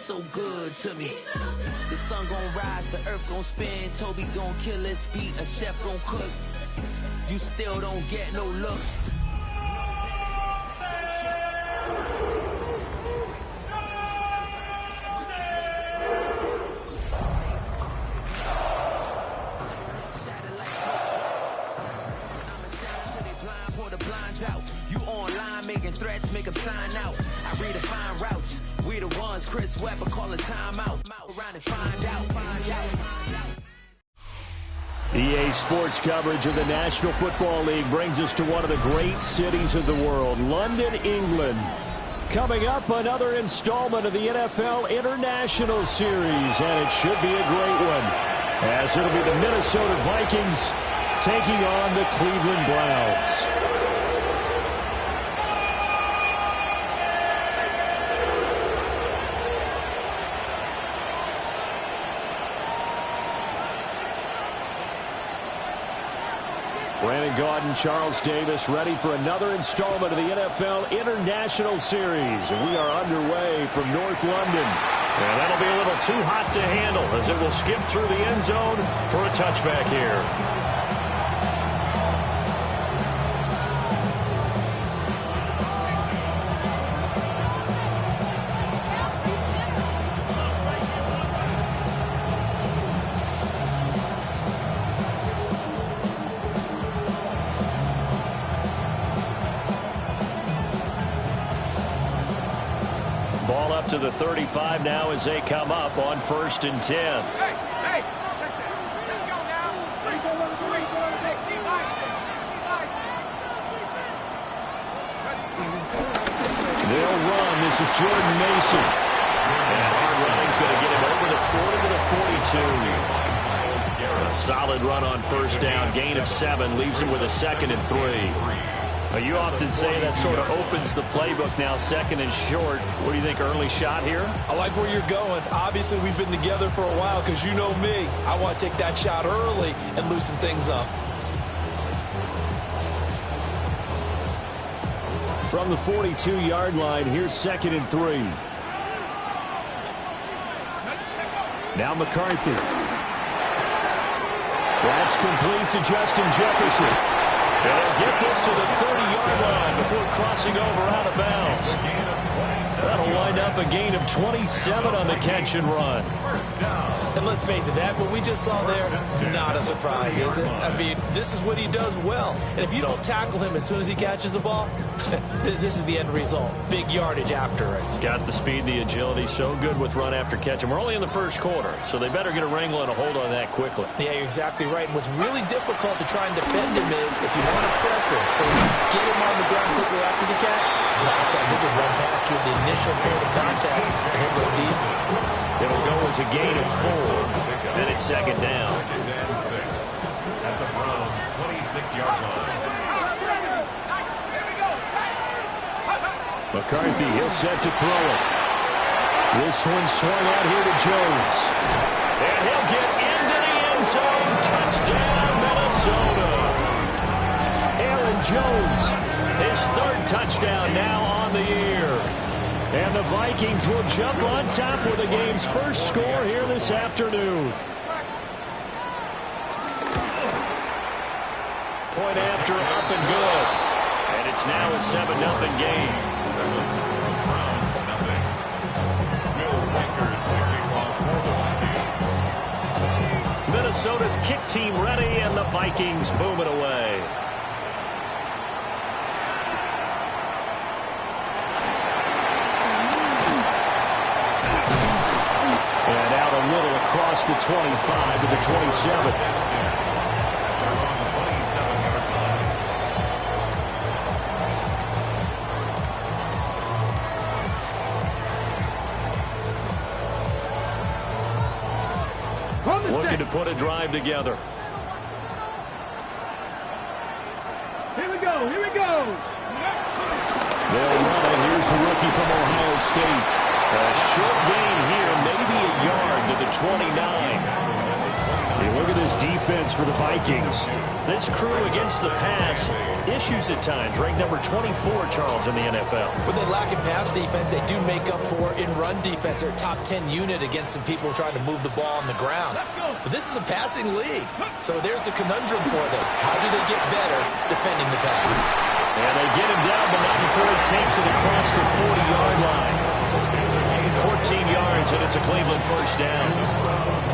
so good to me. The sun gon' rise, the earth gon' spin. Toby gon' kill this beat, a chef gon' cook. You still don't get no looks. Threats make them sign out. I redefine routes. We the ones Chris Webber call a timeout. Around and find out. EA Sports coverage of the National Football League brings us to one of the great cities of the world, London, England. Coming up, another installment of the NFL International Series, and it should be a great one, as it'll be the Minnesota Vikings taking on the Cleveland Browns. Brandon Gaudin, Charles Davis, ready for another installment of the NFL International Series. And we are underway from North London. And that'll be a little too hot to handle as it will skip through the end zone for a touchback here. Ball up to the 35 now as they come up on 1st and 10. Hey, check that. Let's go now. 65. They'll run. This is Jordan Mason. And hard running's going to get him over the 40 to the 42. A solid run on 1st down. Gain of 7 leaves him with a 2nd and 3. You often say that sort of opens the playbook now, 2nd and short. What do you think, early shot here? I like where you're going. Obviously, we've been together for a while because you know me. I want to take that shot early and loosen things up. From the 42-yard line, here's 2nd and 3. Now McCarthy. That's complete to Justin Jefferson. And they'll get this to the 30-yard line before crossing over out of bounds. That'll wind up a gain of 27 on the catch and run. And let's face it, that what we just saw there, not a surprise, is it? I mean, this is what he does well. And if you don't tackle him as soon as he catches the ball, this is the end result. Big yardage after it. Got the speed, the agility, so good with run after catch. And we're only in the 1st quarter, so they better get a wrangle and a hold on that quickly. Yeah, you're exactly right. And what's really difficult to try and defend him is if you want to press him. So when you get him on the ground quickly after the catch, a lot of times he'll just run past you at the initial point of contact, and he'll go deep. It'll go as a gain of 4. Then it's 2nd down. At the Browns' 26-yard line. McCarthy, he'll set to throw it. This one swung out here to Jones. And he'll get into the end zone. Touchdown, Minnesota. Aaron Jones, his 3rd touchdown now on the year. And the Vikings will jump on top with the game's first score here this afternoon. Point after, up and good. And it's now a 7-0 game. 7 Browns, nothing. Will Rickard kicking off for the Vikings. Minnesota's kick team ready, and the Vikings boom it away. And out a little across the 25 to the 27. Looking to put a drive together. Here we go. They'll run it. Here's the rookie from Ohio State. A short gain here, maybe a yard to the 29. Hey, look at this defense for the Vikings. This crew against the pass, issues at times. Ranked number 24, Charles, in the NFL. When they lack in pass defense, they do make up for in run defense. They're a top 10 unit against some people trying to move the ball on the ground. But this is a passing league. So there's a conundrum for them. How do they get better defending the pass? And they get him down, but not before he takes it across the 40-yard line. 14 yards, and it's a Cleveland first down.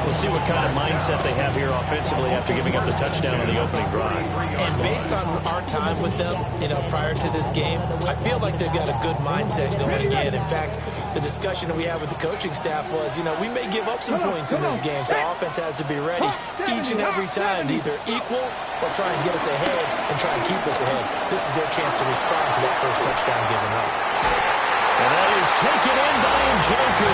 We'll see what kind of mindset they have here offensively after giving up the touchdown on the opening drive. And based on our time with them, prior to this game, I feel like they've got a good mindset going in. In fact, the discussion that we had with the coaching staff was, we may give up some points in this game, so offense has to be ready each and every time to either equal or try and get us ahead and try and keep us ahead. This is their chance to respond to that first touchdown given up. And that is taken in by Njoku.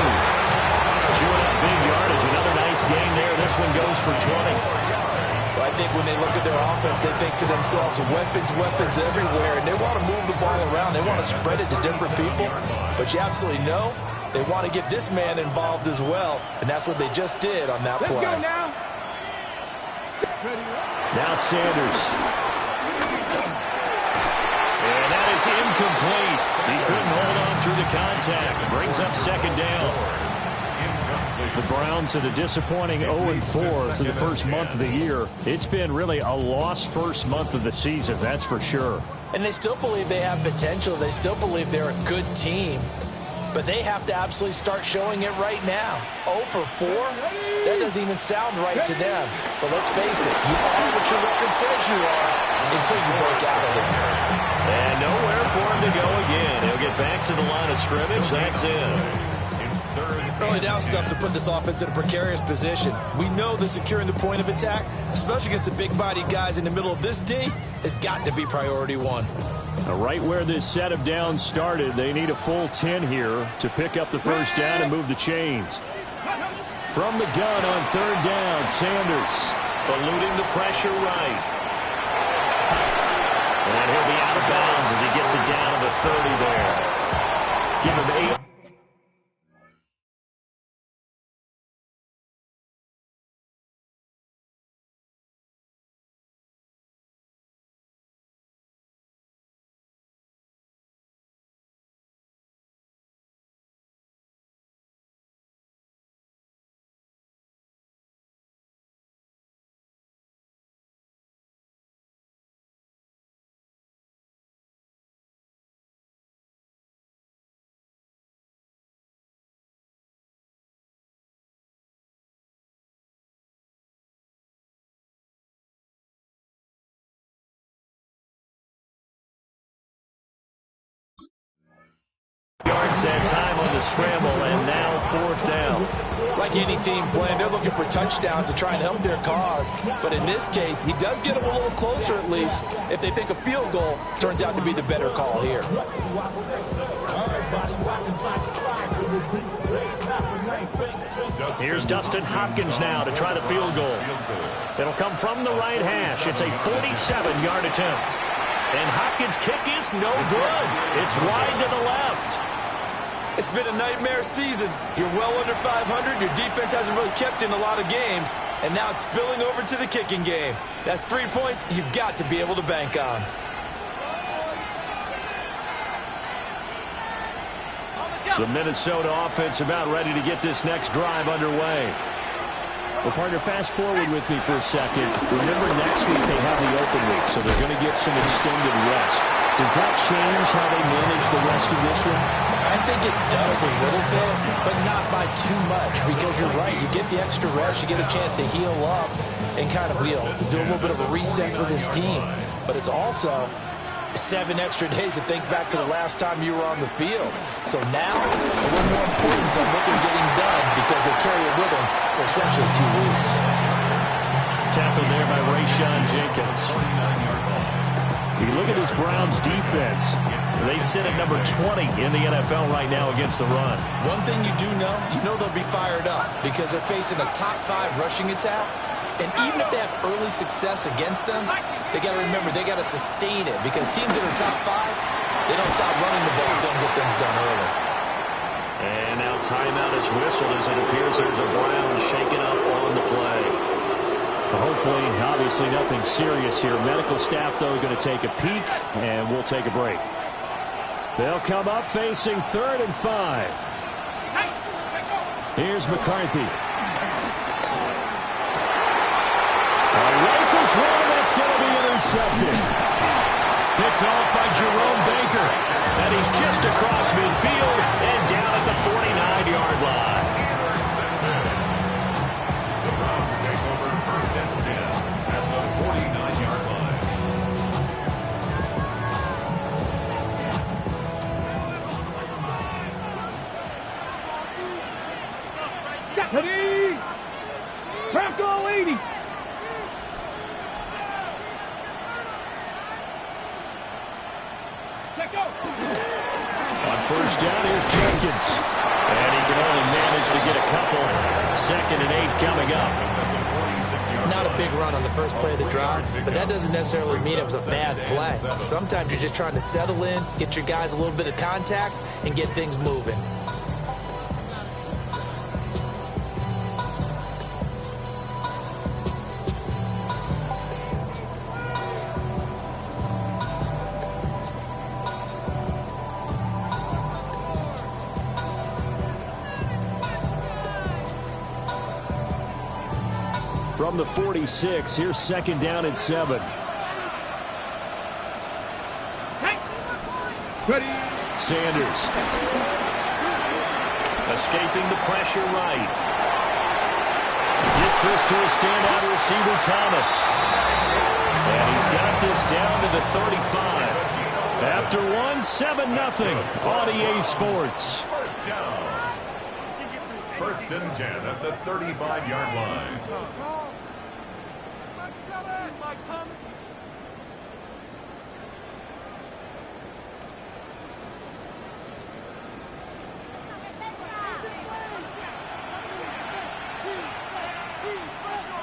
Chewing up big yardage. Another nice gain there. This one goes for 20. Well, I think when they look at their offense, they think to themselves, weapons everywhere, and they want to move the ball around. They want to spread it to different people. But you absolutely know they want to get this man involved as well, and that's what they just did on that play. Let's go now. Now Sanders. And that is incomplete. He couldn't hold on through the contact. Brings up second down. The Browns at a disappointing 0-4 through the first month of the year. It's been really a lost first month of the season, that's for sure. And they still believe they have potential. They still believe they're a good team. But they have to absolutely start showing it right now. 0-4? That doesn't even sound right to them. But let's face it, you are what your record says you are until you break out of it. And nowhere for him to go again. He'll get back to the line of scrimmage. That's it. Early down stuff to put this offense in a precarious position. We know that securing the point of attack, especially against the big-bodied guys in the middle of this D, has got to be priority one. Now, right where this set of downs started, they need a full 10 here to pick up the first down and move the chains. From the gun on third down, Sanders. Eluding the pressure right. And he'll be out of bounds as he gets it down to the 30 there. Give him 8. Yards that time on the scramble, and now fourth down. Like any team playing, they're looking for touchdowns to try and help their cause. But in this case, he does get them a little closer at least if they think a field goal turns out to be the better call here. Here's Dustin Hopkins now to try the field goal. It'll come from the right hash. It's a 47-yard attempt. And Hopkins' kick is no good. It's wide to the left. It's been a nightmare season. You're well under 500. Your defense hasn't really kept in a lot of games. And now it's spilling over to the kicking game. That's 3 points you've got to be able to bank on. The Minnesota offense about ready to get this next drive underway. Well, partner, fast forward with me for a second. Remember, next week they have the open week, so they're going to get some extended rest. Does that change how they manage the rest of this one? I think it does a little bit, but not by too much, because you're right. You get the extra rest. You get a chance to heal up and kind of do a little bit of a reset for this team. But it's also 7 extra days to think back to the last time you were on the field. So now, a little more importance on what they're getting done because they carry it with them for essentially 2 weeks. Tackled there by Rayshon Jenkins. You look at this Browns defense. They sit at number 20 in the NFL right now against the run. One thing you do know, they'll be fired up because they're facing a top 5 rushing attack. And even if they have early success against them, they got to remember they got to sustain it because teams that are top 5, they don't stop running the ball if they don't get things done early. And now timeout is whistled as it appears there's a Brown shaken up on the play. Hopefully, obviously nothing serious here. Medical staff, though, going to take a peek, and we'll take a break. They'll come up facing 3rd and 5. Here's McCarthy. Rifles one that's going to be intercepted. Picked off by Jerome Baker. And he's just across midfield and down at the 49-yard line. The Browns take over 1st and 10 at the 49-yard line. Ready? Bronco 80. On 1st down, here's Jenkins. And he can only manage to get a couple. 2nd and 8 coming up. Not a big run on the first play of the drive, but that doesn't necessarily mean it was a bad play. Sometimes you're just trying to settle in, get your guys a little bit of contact, and get things moving. From the 46, here's 2nd down and 7. Ready? Sanders. Escaping the pressure right. Gets this to a standout receiver, Thomas. And he's got this down to the 35. After 7-0 on EA Sports. 1st down. 1st and 10 at the 35-yard line.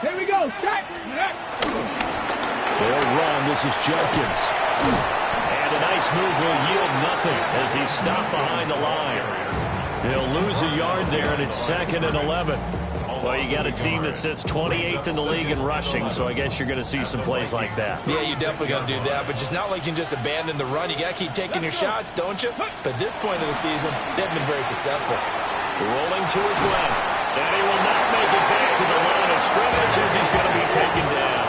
Here we go. Shot. They'll run. This is Jenkins. And a nice move will yield nothing as he's stopped behind the line. He'll lose a yard there, and it's 2nd and 11. Well, you got a team that sits 28th in the league in rushing, so I guess you're going to see some plays like that. Yeah, you're definitely going to do that, but just not like you can just abandon the run. You got to keep taking your shots, don't you? But at this point of the season, they've been very successful. Rolling to his left, and he will not make it back to the line of scrimmage as he's going to be taken down.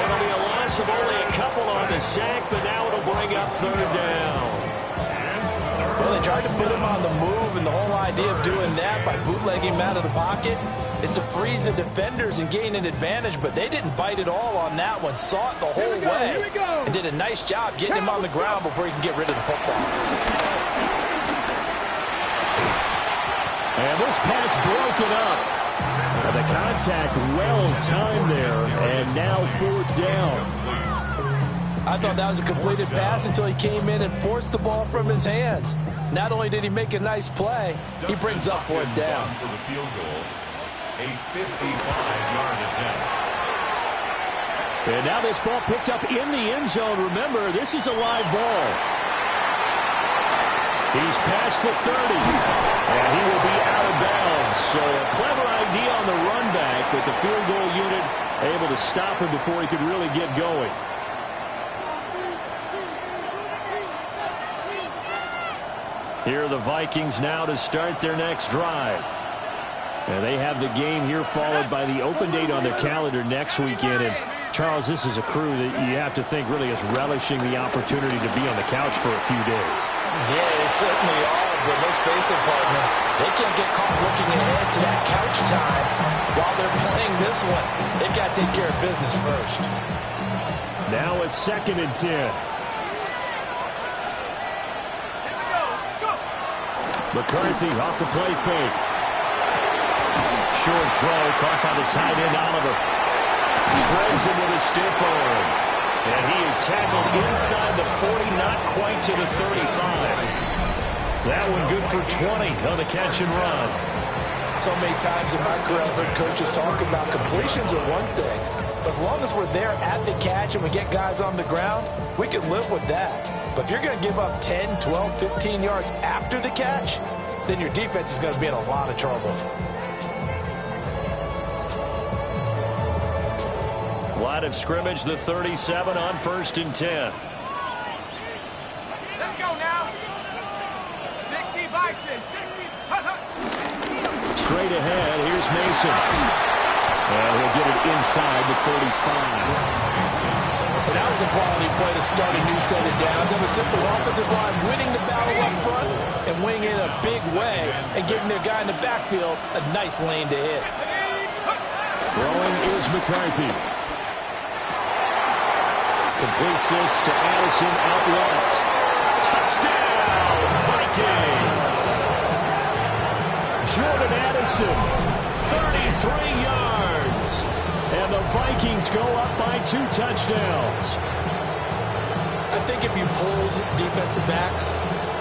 It'll be a loss of only a couple on the sack, but now it'll bring up 3rd down. Well, they tried to put him on the move, and the whole idea of doing that by bootlegging him out of the pocket is to freeze the defenders and gain an advantage, but they didn't bite at all on that one. Saw it the whole way and did a nice job getting him on the ground before he can get rid of the football. And this pass broken up. And the contact well timed there, and now 4th down. I thought that was a completed pass until he came in and forced the ball from his hands. Not only did he make a nice play, he brings up 4th down. For the field goal, a 55-yard attempt. And now this ball picked up in the end zone. Remember, this is a live ball. He's past the 30, and he will be out of bounds. So a clever idea on the run back, but the field goal unit able to stop him before he could really get going. Here are the Vikings now to start their next drive. And they have the game here followed by the open date on their calendar next weekend. And Charles, this is a crew that you have to think really is relishing the opportunity to be on the couch for a few days. Yeah, they certainly are, but let's face it, partner. They can't get caught looking ahead to that couch time while they're playing this one. They've got to take care of business first. Now a 2nd and 10. McCarthy off the play fake. Short throw caught by the tight end Oliver. Shreds him with a stiff arm. And he is tackled inside the 40, not quite to the 35. That one good for 20 on the catch and run. So many times in my career I've heard coaches talk about completions are one thing. But as long as we're there at the catch and we get guys on the ground, we can live with that. But if you're going to give up 10, 12, 15 yards after the catch, then your defense is going to be in a lot of trouble. Line of scrimmage, the 37 on 1st and 10. Let's go now. 60 bison. 60. Straight ahead, here's Mason. And he'll get it inside the 35. And that was a quality play to start a new set of downs. That was simply offensive line winning the battle up front and winning in a big way and giving their guy in the backfield a nice lane to hit. Throwing is McCarthy. Completes this to Addison out left. Touchdown, Vikings! Jordan Addison, 33 yards. And the Vikings go up by 2 touchdowns. I think if you pulled defensive backs,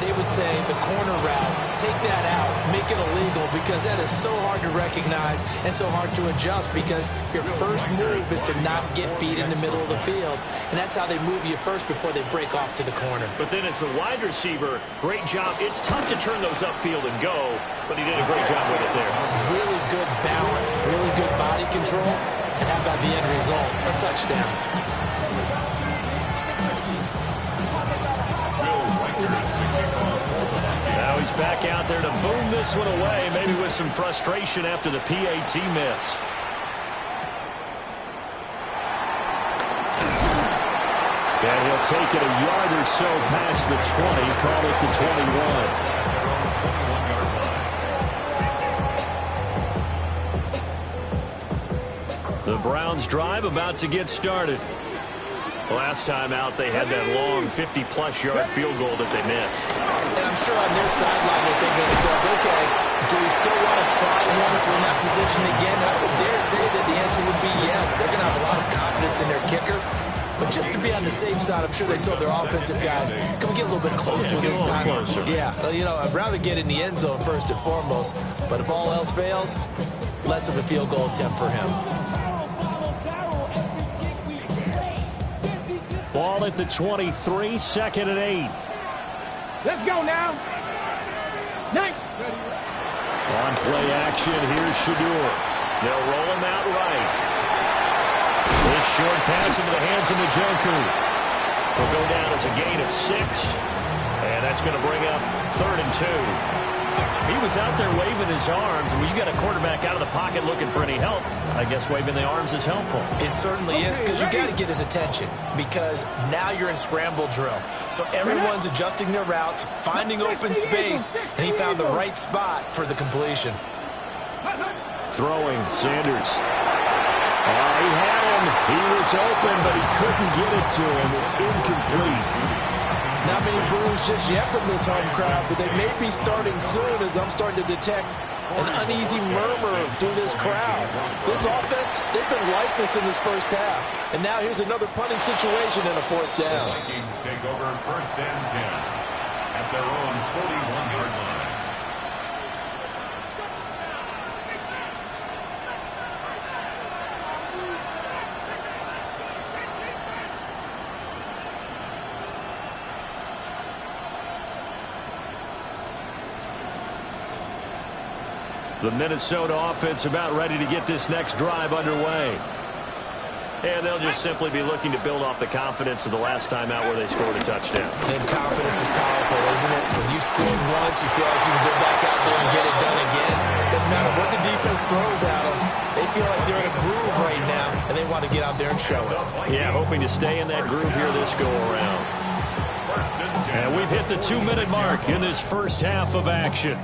they would say the corner route, take that out, make it illegal, because that is so hard to recognize and so hard to adjust, because your first move is to not get beat in the middle of the field. And that's how they move you first before they break off to the corner. But then as the wide receiver, great job. It's tough to turn those upfield and go, but he did a great job with it there. Really good balance, really good body control. And how about the end result? A touchdown. Now he's back out there to boom this one away, maybe with some frustration after the PAT miss. And he'll take it a yard or so past the 20, call it the 21. The Browns drive about to get started. Last time out, they had that long 50-plus yard field goal that they missed. And I'm sure on their sideline they're thinking to themselves, okay, do we still want to try one if we're in that position again? I would dare say that the answer would be yes. They're going to have a lot of confidence in their kicker. But just to be on the safe side, I'm sure they told their offensive guys, can we get a little bit closer this time? Yeah, you know, I'd rather get in the end zone first and foremost. But if all else fails, less of a field goal attempt for him. Ball at the 23, 2nd and 8. Let's go now. 9. On play action, here's Shedeur. They'll roll him out right. This short pass into the hands of Njoku. Will go down as a gain of 6. And that's going to bring up 3rd and 2. He was out there waving his arms. When you got a quarterback out of the pocket looking for any help, I guess waving the arms is helpful. It certainly is, because you got to get his attention, because now you're in scramble drill. So everyone's adjusting their routes, finding open space, and he found the right spot for the completion. Throwing, Sanders. He had him. He was open, but he couldn't get it to him. It's incomplete. Not many boos just yet from this home crowd, but they may be starting soon, as I'm starting to detect an uneasy murmur through this crowd. This offense, they've been lifeless in this first half. And now here's another punting situation and a 4th down. The Vikings take over 1st and 10 at their own 41-yard line. The Minnesota offense about ready to get this next drive underway. And they'll just simply be looking to build off the confidence of the last time out where they scored a touchdown. And confidence is powerful, isn't it? When you've scored once, you feel like you can go back out there and get it done again. Doesn't matter what the defense throws at them. They feel like they're in a groove right now, and they want to get out there and show it. Yeah, hoping to stay in that groove here this go-around. And we've hit the 2-minute mark in this first half of action.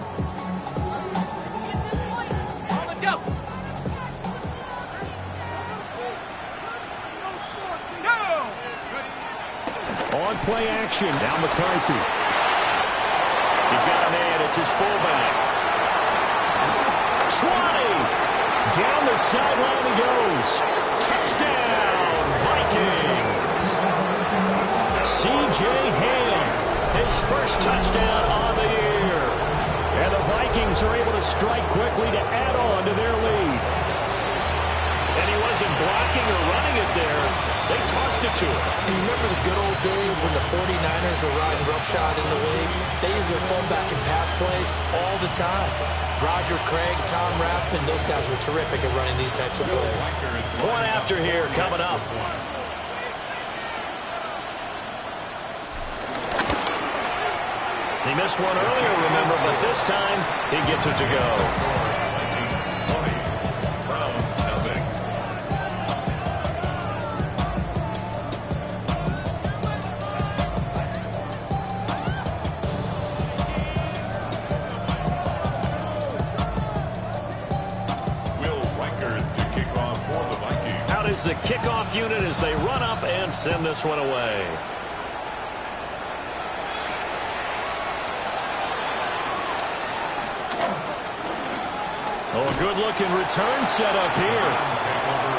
On play action, now McCarthy. He's got a man, it's his fullback. 20! Down the sideline he goes. Touchdown, Vikings! C.J. Ham, his first touchdown on the year. And the Vikings are able to strike quickly to add on to their lead. And he wasn't blocking or running it there. They tossed it to him. Do you remember the good old days when the 49ers were riding roughshod in the league? They used their fullback in pass plays all the time. Roger Craig, Tom Rathman, those guys were terrific at running these types of plays. Point after here coming up. He missed one earlier, remember, but this time he gets it to go. The kickoff unit as they run up and send this one away. Oh, a good-looking return set up here.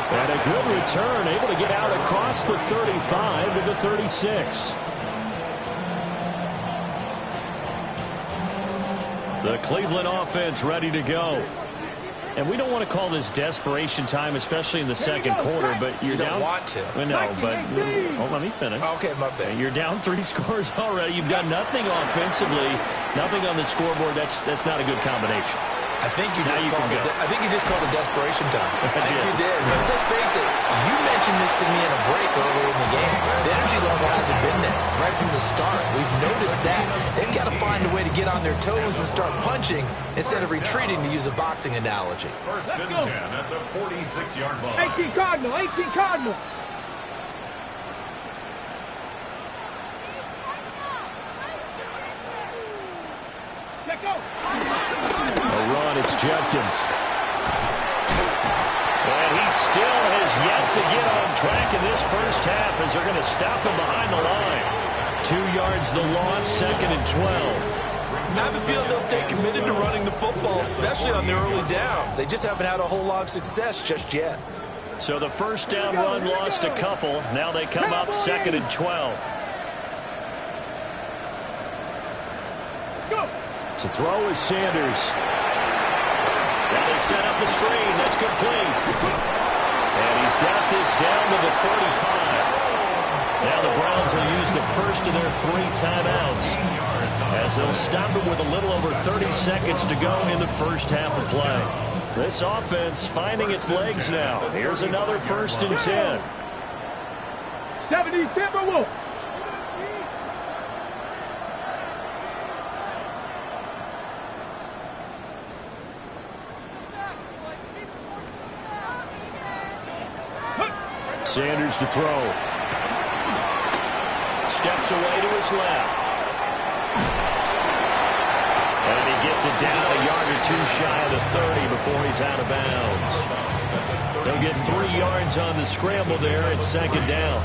And a good return, able to get out across the 35 to the 36. The Cleveland offense ready to go. And we don't want to call this desperation time, especially in the second quarter, but you're down. You don't want to. Well, no, but let me finish. Okay, my bad. You're down 3 scores already. You've done nothing offensively, nothing on the scoreboard. That's not a good combination. I think you just called it desperation time. I think you did. But let's face it, you mentioned this to me in a break earlier in the game. The energy level hasn't been there right from the start. We've noticed that. They've got to find a way to get on their toes and start punching instead of retreating, to use a boxing analogy. First and 10 at the 46-yard line. 18 Cardinal, 18 Cardinal. Let go. A run, it's Judkins. And he still has yet to get on track in this first half as they're going to stop him behind the line. 2 yards the loss, 2nd and 12. I have a feeling they'll stay committed to running the football, especially on their early downs. They just haven't had a whole lot of success just yet. So the first down run lost a couple. Now they come up 2nd and 12. To throw is Sanders. Now they set up the screen. That's complete. And he's got this down to the 35. Now the Browns will use the first of their 3 timeouts as they'll stop it with a little over 30 seconds to go in the first half of play. This offense finding its legs now. Here's another 1st and 10. 70 Timberwolves. Sanders to throw. Steps away to his left. And he gets it down a yard or 2 shy of the 30 before he's out of bounds. They'll get 3 yards on the scramble there at 2nd down.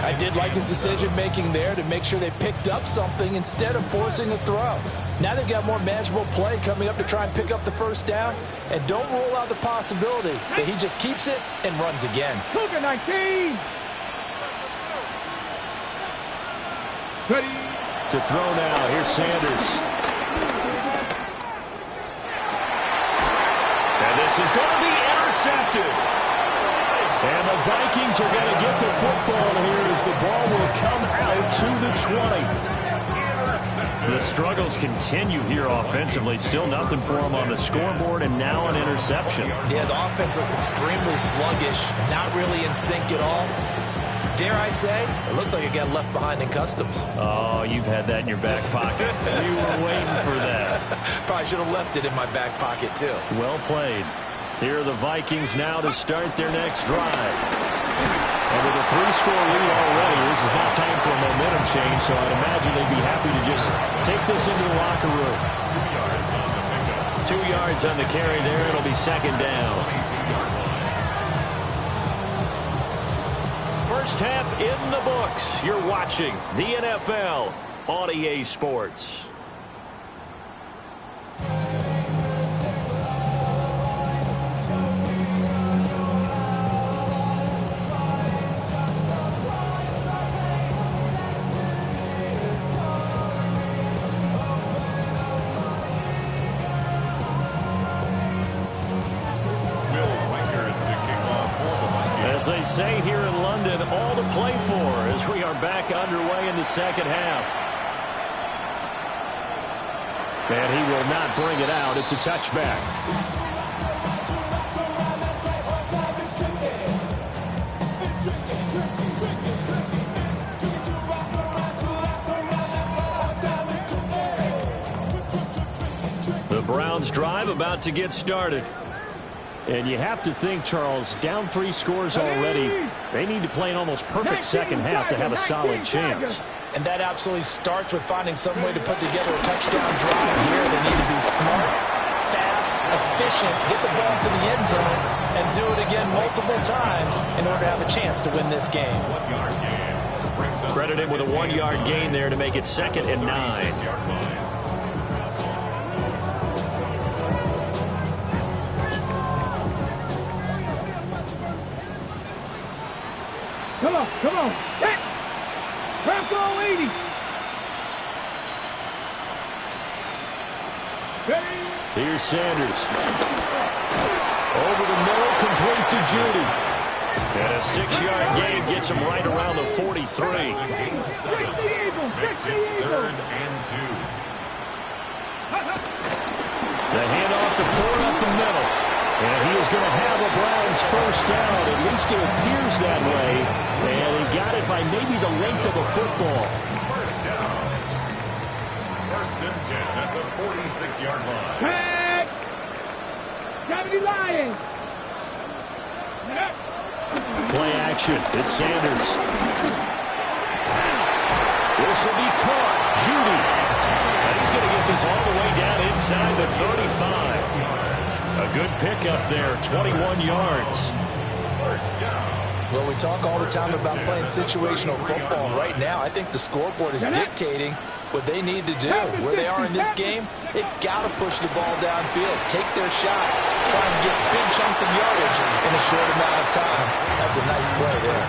I did like his decision-making there to make sure they picked up something instead of forcing a throw. Now they've got more manageable play coming up to try and pick up the first down. And don't rule out the possibility that he just keeps it and runs again. Cougar 19. Ready. To throw now. Here's Sanders. And this is going to be intercepted. And the Vikings are going to get the football here as the ball will come out to the 20. The struggles continue here offensively. Still nothing for them on the scoreboard, and now an interception. Yeah, the offense looks extremely sluggish, not really in sync at all. Dare I say, it looks like it got left behind in customs. Oh, you've had that in your back pocket. You were waiting for that. Probably should have left it in my back pocket, too. Well played. Here are the Vikings now to start their next drive. And with a 3-score lead already, this is not time for a momentum change, so I'd imagine they'd be happy to just take this into the locker room. 2 yards on the carry there. It'll be 2nd down. First half in the books. You're watching the NFL on EA Sports. As they say here in London, all to play for as we are back underway in the second half. And he will not bring it out. It's a touchback. The Browns drive about to get started. And you have to think, Charles, down 3 scores already. They need to play an almost perfect second half to have a solid chance. And that absolutely starts with finding some way to put together a touchdown drive here. They need to be smart, fast, efficient, get the ball to the end zone, and do it again multiple times in order to have a chance to win this game. Credit him with a 1-yard gain there to make it 2nd and 9. Come on. Hit. Bronco 80. Here's Sanders. Over the middle, complete to Judy. And a 6-yard gain gets him right around the 43. Makes it 3rd and 2. The handoff to Ford up the middle. And he is going to have a Browns first down. At least it appears that way. And he got it by maybe the length of a football. First down. 1st and 10 at the 46-yard line. Tag. 70 Lions. Play action. It's Sanders. This will be caught. Judy. And he's going to get this all the way down inside the 35. A good pickup there, 21 yards. First down. Well, we talk all the time about playing situational football. Right now, I think the scoreboard is dictating what they need to do. Where they are in this game, they've got to push the ball downfield, take their shots, try and get big chunks of yardage in a short amount of time. That's a nice play there.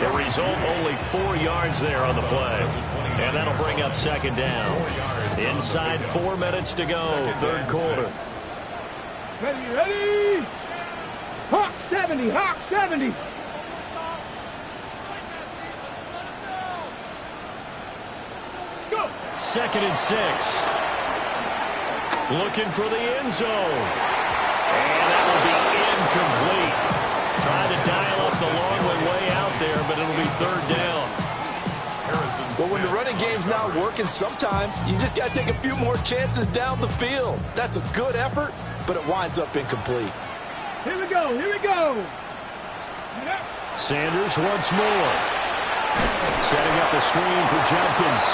The result, only 4 yards there on the play. And that'll bring up 2nd down. Inside 4 minutes to go, 3rd quarter. Ready. Hawk 70. Hawk 70. Let's go. 2nd and 6. Looking for the end zone. And that will be incomplete. Trying to dial up the long way out there, but it'll be 3rd down. Well, when the running game's not working, sometimes you just got to take a few more chances down the field. That's a good effort, but it winds up incomplete. Here we go. Sanders once more. Setting up the screen for Jenkins.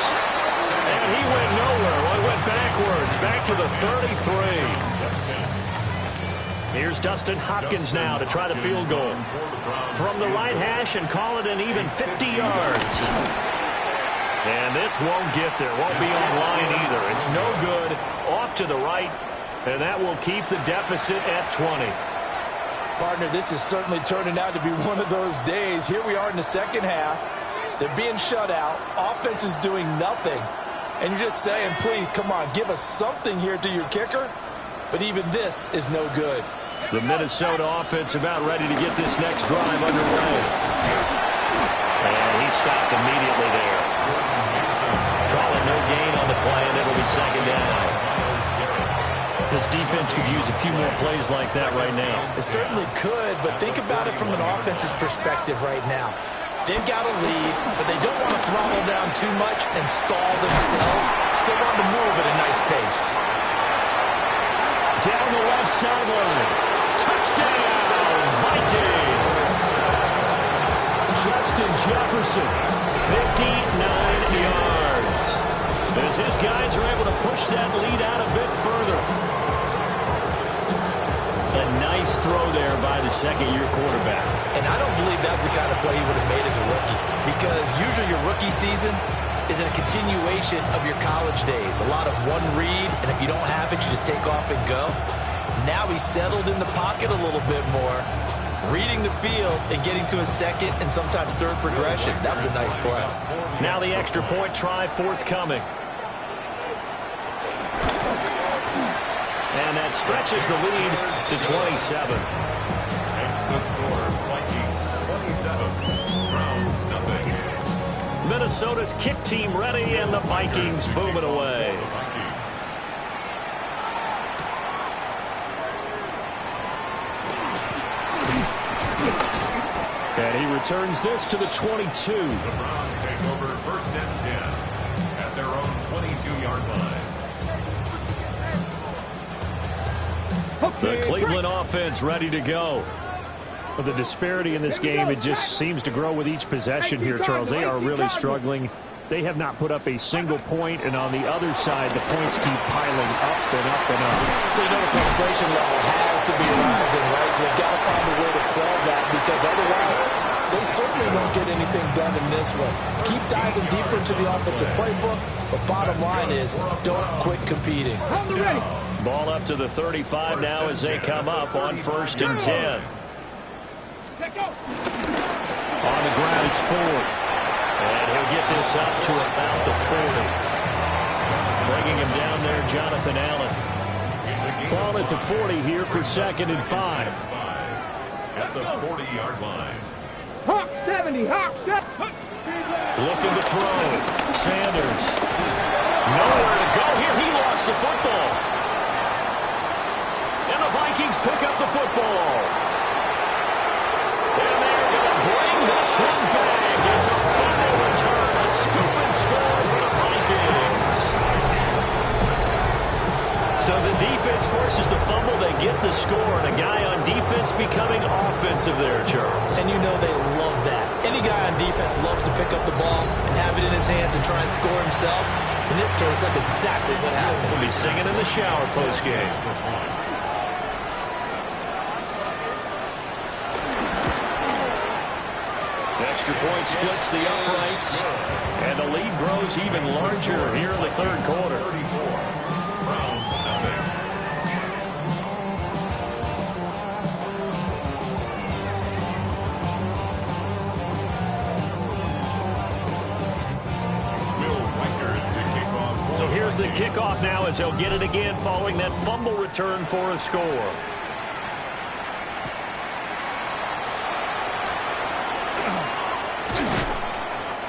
And he went nowhere. Well, he went backwards. Back to the 33. Here's Dustin Hopkins now to try the field goal. From the right hash and call it an even 50 yards. And this won't get there. Won't be on line either. It's no good. Off to the right. And that will keep the deficit at 20. Partner, this is certainly turning out to be one of those days. Here we are in the second half. They're being shut out. Offense is doing nothing. And you're just saying, please, come on, give us something here to your kicker. But even this is no good. The Minnesota offense about ready to get this next drive underway. And he stopped immediately there. Call it no gain on the play, and it'll be 2nd down. This defense could use a few more plays like that right now. It certainly could, but think about it from an offense's perspective right now. They've got a lead, but they don't want to throttle down too much and stall themselves. Still want to move at a nice pace. Down the left sideline. Touchdown, Vikings. Justin Jefferson, 59 yards. As his guys are able to push that lead out a bit further. A nice throw there by the 2nd-year quarterback. And I don't believe that was the kind of play he would have made as a rookie. Because usually your rookie season is a continuation of your college days. A lot of one read, and if you don't have it, you just take off and go. Now he's settled in the pocket a little bit more, reading the field and getting to a 2nd and sometimes 3rd progression. That was a nice play. Now the extra point try forthcoming. And that stretches the lead to 27. Makes the score. Vikings 27. Browns nothing. Minnesota's kick team ready, and the Vikings boom it away. And he returns this to the 22. The Browns take over 1st and 10 at their own 22-yard line. The Cleveland offense ready to go. Well, the disparity in this game, it just seems to grow with each possession here, Charles. They are really struggling. They have not put up a single point, and on the other side, the points keep piling up and up and up. So you know the frustration level has to be rising, right? So they've got to find a way to quell that, because otherwise they certainly won't get anything done in this one. Keep diving deeper into the offensive playbook, but bottom line is don't quit competing. Ball up to the 35 now as they come up on 1st and 10. On the ground, it's Ford. And he'll get this up to about the 40. Bringing him down there, Jonathan Allen. Ball at the 40 here for 2nd and 5. At the 40-yard line. Hawk 70, Hawk 70. Looking to throw. Sanders. Nowhere to go here. He lost the football. And the Vikings pick up the football. And they're going to bring this one back. It's a final return, a scoop and score for the Vikings. So the defense forces the fumble. They get the score, and a guy on defense becoming offensive there, Charles. And you know they love that. Any guy on defense loves to pick up the ball and have it in his hands and try and score himself. In this case, that's exactly what happened. He'll be singing in the shower post-game. Extra point splits the uprights, and the lead grows even larger here in the 3rd quarter. 34. Browns nothing. Will Weichert to kick off. So here's the kickoff now as they'll get it again following that fumble return for a score.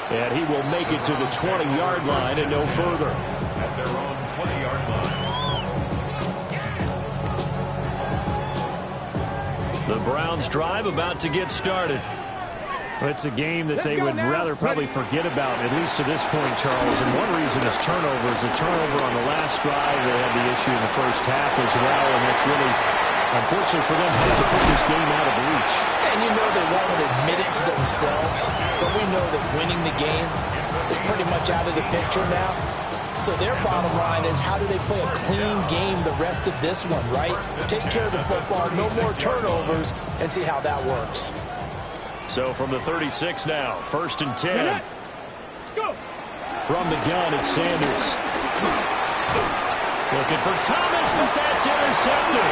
And he will make it to the 20-yard line and no further. At their own 20-yard line. The Browns drive about to get started. It's a game that they would rather probably forget about, at least to this point, Charles. And one reason is turnovers. A turnover on the last drive. They had the issue in the first half as well, and that's really, unfortunately for them, had to put this game out of reach. And you know they won't admit it to themselves, but we know that winning the game is pretty much out of the picture now. So their bottom line is, how do they play a clean game the rest of this one, right? Take care of the football, no more turnovers, and see how that works. So from the 36 now, 1st and 10. Let's go. From the gun, it's Sanders. Looking for Thomas, but that's intercepted.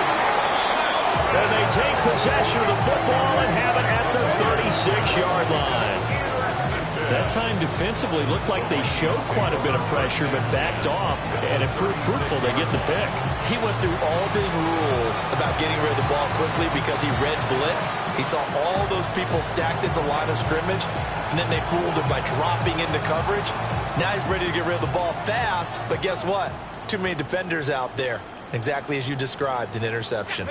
And they take possession of the football and have it at the 36-yard line. That time defensively looked like they showed quite a bit of pressure but backed off, and it proved fruitful. They get the pick. He went through all of his rules about getting rid of the ball quickly because he read blitz. He saw all those people stacked at the line of scrimmage, and then they fooled him by dropping into coverage. Now he's ready to get rid of the ball fast, but guess what? Too many defenders out there. Exactly as you described, an interception.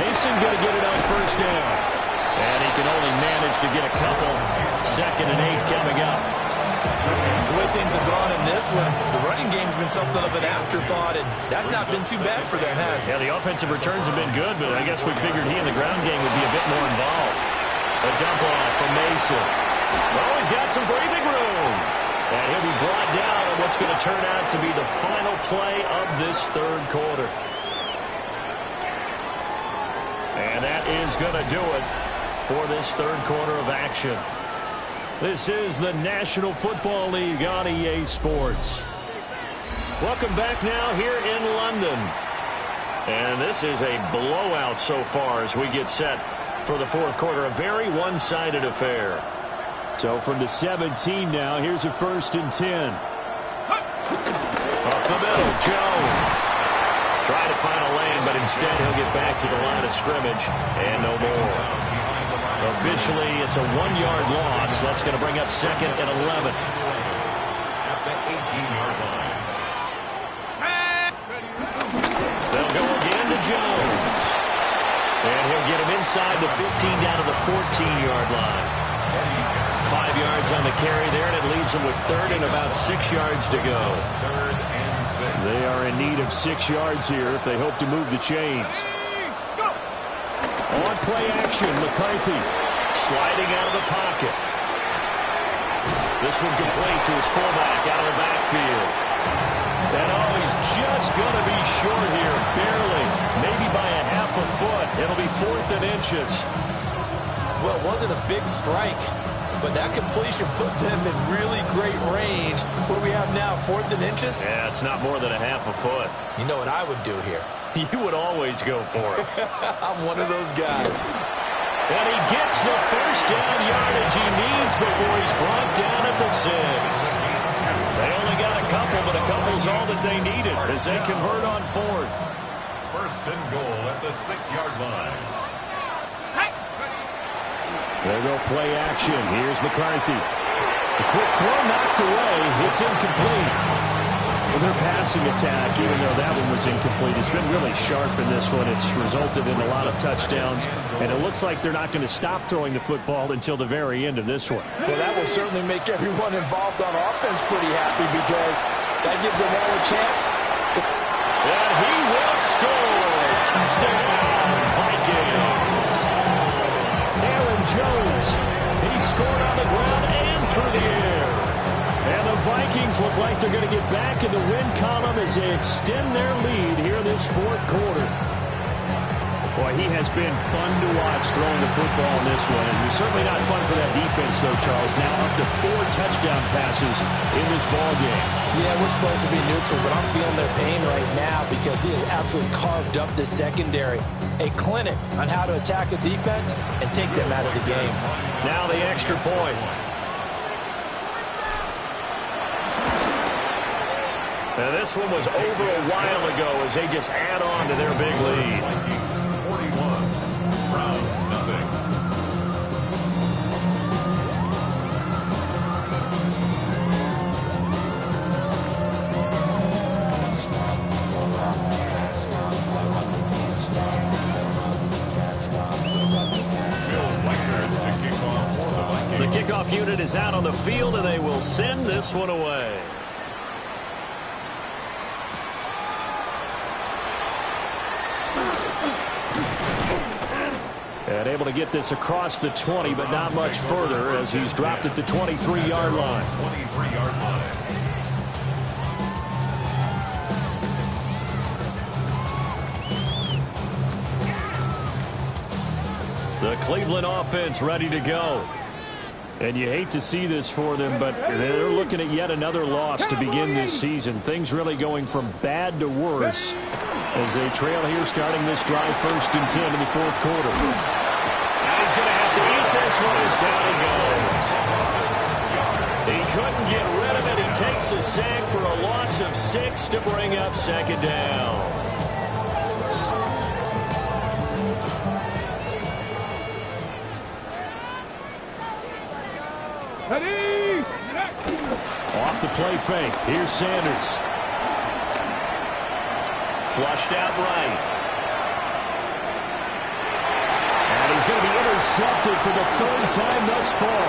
Mason going to get it on 1st down. And he can only manage to get a couple. 2nd and 8 coming up. The way things have gone in this one, the running game's been something of an afterthought, and that's not been too bad for them, has it? Yeah, the offensive returns have been good, but I guess we figured he in the ground game would be a bit more involved. A dump off from Mason. Oh, he's got some breathing room. And he'll be brought down on what's going to turn out to be the final play of this 3rd quarter. And that is going to do it for this 3rd quarter of action. This is the National Football League on EA Sports. Welcome back now here in London. And this is a blowout so far as we get set for the 4th quarter. A very one-sided affair. So from the 17 now, here's a 1st and 10. Up the middle, Jones. Trying to find a lane, but instead he'll get back to the line of scrimmage and no more. Officially, it's a 1-yard loss. That's going to bring up 2nd and 11. At the 18-yard line. They'll go again to Jones. And he'll get him inside the 15 down to the 14-yard line. 5 yards on the carry there, and it leaves them with third and about 6 yards to go. They are in need of 6 yards here if they hope to move the chains. On play action, McCarthy sliding out of the pocket. This one complete to his fullback out of the backfield. And he's just going to be short here, barely, maybe by a half a foot. It'll be 4th and inches. Well, it wasn't a big strike, but that completion put them in really great range. What do we have now, 4th and inches? Yeah, it's not more than a half a foot. You know what I would do here? You would always go for it. I'm one of those guys. And he gets the first down yardage he needs before he's brought down at the 6. They only got a couple, but a couple's all that they needed as they convert on 4th. 1st and goal at the 6-yard line. There go play action. Here's McCarthy. The quick throw knocked away. It's incomplete. Well, their passing attack, even though that one was incomplete, has been really sharp in this one. It's resulted in a lot of touchdowns, and it looks like they're not going to stop throwing the football until the very end of this one. Well, that will certainly make everyone involved on offense pretty happy because that gives them all a chance. And he will score. Touchdown, Vikings. Aaron Jones, he scored on the ground and through the air. And the Vikings look like they're going to get back in the win column as they extend their lead here in this 4th quarter. Boy, he has been fun to watch throwing the football in this one. And it's certainly not fun for that defense, though, Charles. Now up to 4 touchdown passes in this ball game. Yeah, we're supposed to be neutral, but I'm feeling their pain right now because he has absolutely carved up this secondary. A clinic on how to attack a defense and take them out of the game. Now the extra point. Now this one was over a while ago as they just add on to their big lead. Vikings 41, Browns nothing. The kickoff unit is out on the field, and they will send this one away. And able to get this across the 20, but not much further as he's dropped it to 23-yard line. 23-yard line. The Cleveland offense ready to go. And you hate to see this for them, but they're looking at yet another loss to begin this season. Things really going from bad to worse as they trail here starting this drive 1st and 10 in the 4th quarter. And he's going to have to eat this one as down he goes. He couldn't get rid of it. He takes a sack for a loss of 6 to bring up 2nd down. Off the play fake. Here's Sanders. Flushed out right. And he's going to be intercepted for the 3rd time thus far.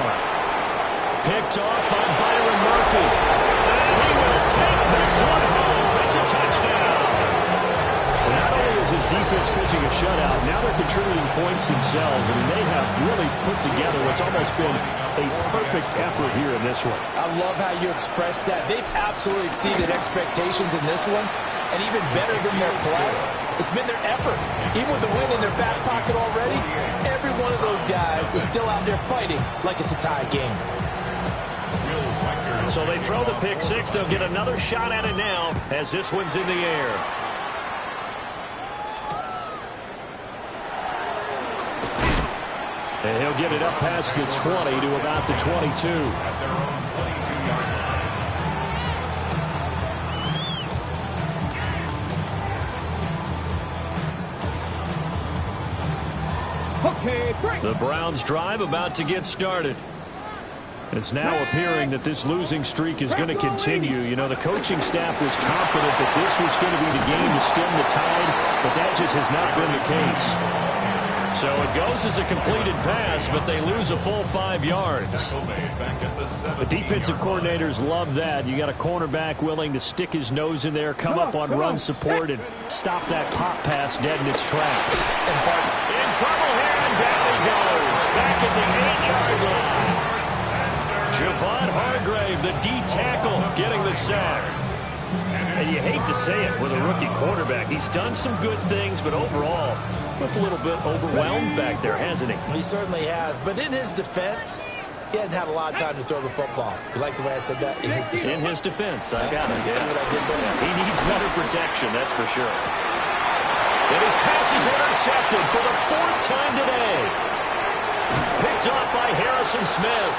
Picked off by Byron Murphy. And he will take this one home. It's a touchdown. Well, not only is his defense pitching a shutout, now they're contributing points themselves. I mean, they have really put together what's almost been a perfect effort here in this one. I love how you express that. They've absolutely exceeded expectations in this one, and even better than their play. It's been their effort. Even with the win in their back pocket already, every one of those guys is still out there fighting like it's a tie game. So they throw the pick 6. They'll get another shot at it now as this one's in the air. And he'll get it up past the 20 to about the 22. At their own 22-yard Okay, The Browns drive about to get started. It's now appearing that this losing streak is going to continue. You know, the coaching staff was confident that this was going to be the game to stem the tide, but that just has not been the case. So it goes as a completed pass, but they lose a full 5 yards. The defensive coordinators love that. You got a cornerback willing to stick his nose in there, come up on run support, and stop that pop pass dead in its tracks. In trouble here, and down he goes. Back at the 8-yard line. Javon Hargrave, the D tackle, getting the sack. And you hate to say it with a rookie quarterback. He's done some good things, but overall, looked a little bit overwhelmed back there, hasn't he? He certainly has. But in his defense, he hasn't had a lot of time to throw the football. You like the way I said that? In his defense. In his defense, I got it. See what I did there? He needs better protection, that's for sure. And his pass is intercepted for the 4th time today. Picked up by Harrison Smith.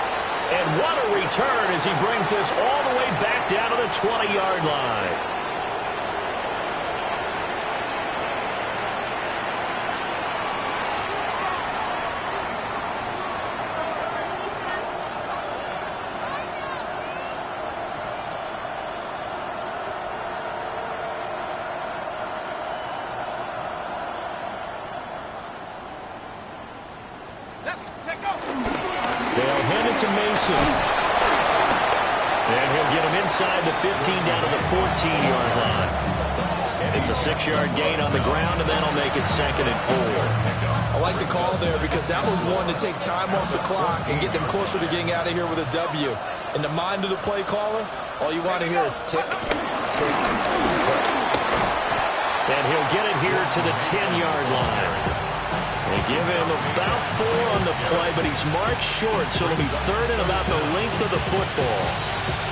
And what a return as he brings this all the way back down to the 20-yard line. They'll hand it to Mason. And he'll get him inside the 15 down to the 14-yard line. It's a 6-yard gain on the ground, and that'll make it 2nd and 4. I like the call there because that was one to take time off the clock and get them closer to getting out of here with a W. In the mind of the play caller, all you want to hear is tick, tick, tick. And he'll get it here to the 10-yard line. They give him about 4 on the play, but he's marked short, so it'll be 3rd and about the length of the football.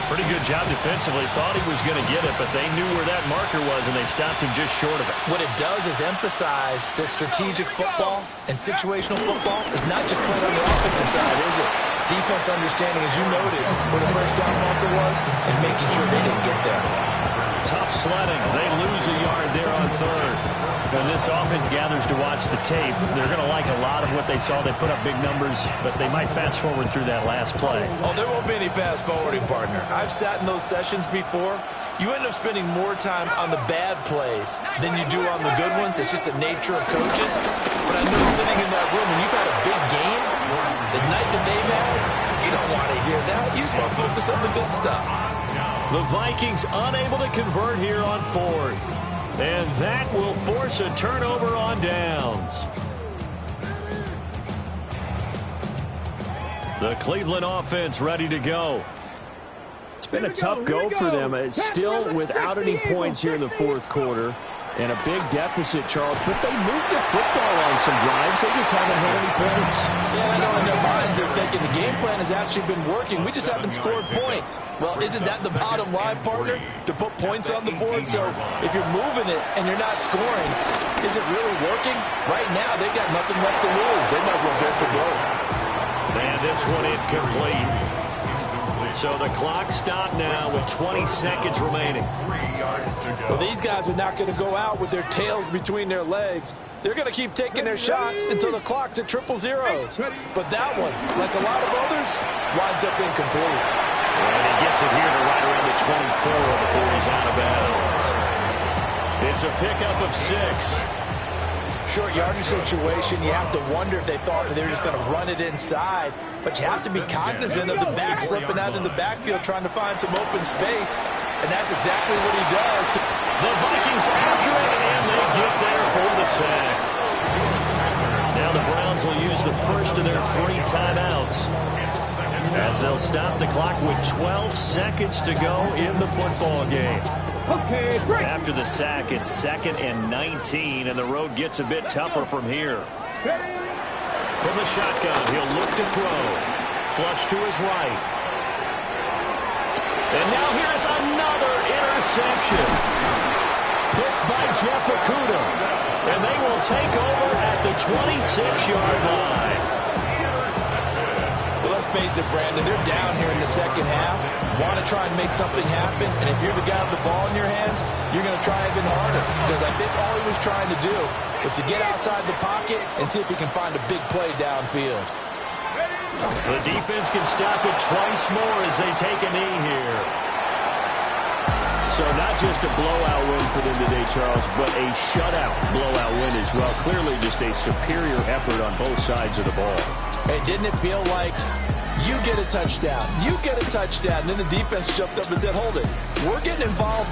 Pretty good job defensively. Thought he was going to get it, but they knew where that marker was, and they stopped him just short of it. What it does is emphasize that strategic football and situational football is not just played on the offensive side, is it? Defense understanding, as you noted, where the first down marker was and making sure they didn't get there. Tough sledding. They lose a yard there on 3rd. When this offense gathers to watch the tape, they're going to like a lot of what they saw. They put up big numbers, but they might fast forward through that last play. Oh, there won't be any fast forwarding, partner. I've sat in those sessions before. You end up spending more time on the bad plays than you do on the good ones. It's just the nature of coaches. But I know sitting in that room, when you've had a big game, the night that they've had, you don't want to hear that. You just want to focus on the good stuff. The Vikings unable to convert here on 4th. And that will force a turnover on downs. The Cleveland offense ready to go. It's been a tough go for them. It's still without any points here in the 4th quarter. And a big deficit, Charles. But they moved the football on some drives. They just haven't had any points. Yeah, I know in their minds they're thinking the game plan has actually been working. We just haven't scored points. Well, isn't that the bottom line, partner? To put points on the board? So if you're moving it and you're not scoring, is it really working? Right now, they've got nothing left to lose. They might as well go for gold. And this one incomplete. So the clock stopped now with 20 seconds remaining. Well, these guys are not going to go out with their tails between their legs. They're going to keep taking their shots until the clock's at 0 zeros. But that one, like a lot of others, winds up incomplete. And he gets it here to right around the 24 before he's out of bounds. It's a pickup of 6. Short yardage situation, you have to wonder if they thought they were just going to run it inside. But you have to be cognizant of the back slipping out in the backfield trying to find some open space. And that's exactly what he does. The Vikings after it, and they get there for the sack. Now the Browns will use the first of their 3 timeouts, as they'll stop the clock with 12 seconds to go in the football game. Okay, break. After the sack, it's 2nd and 19, and the road gets a bit tougher from here. From the shotgun, he'll look to throw. Flush to his right. And now here's another interception. Picked by Jeff Okudah. And they will take over at the 26-yard line. Well, let's face it, Brandon, they're down here in the second half. Want to try and make something happen, and if you're the guy with the ball in your hands, you're going to try even harder. Because I think all he was trying to do was to get outside the pocket and see if he can find a big play downfield. The defense can stop it twice more as they take a knee here. So not just a blowout win for them today, Charles, but a shutout blowout win as well. Clearly just a superior effort on both sides of the ball. Hey, didn't it feel like you get a touchdown, you get a touchdown, and then the defense jumped up and said, hold it, we're getting involved.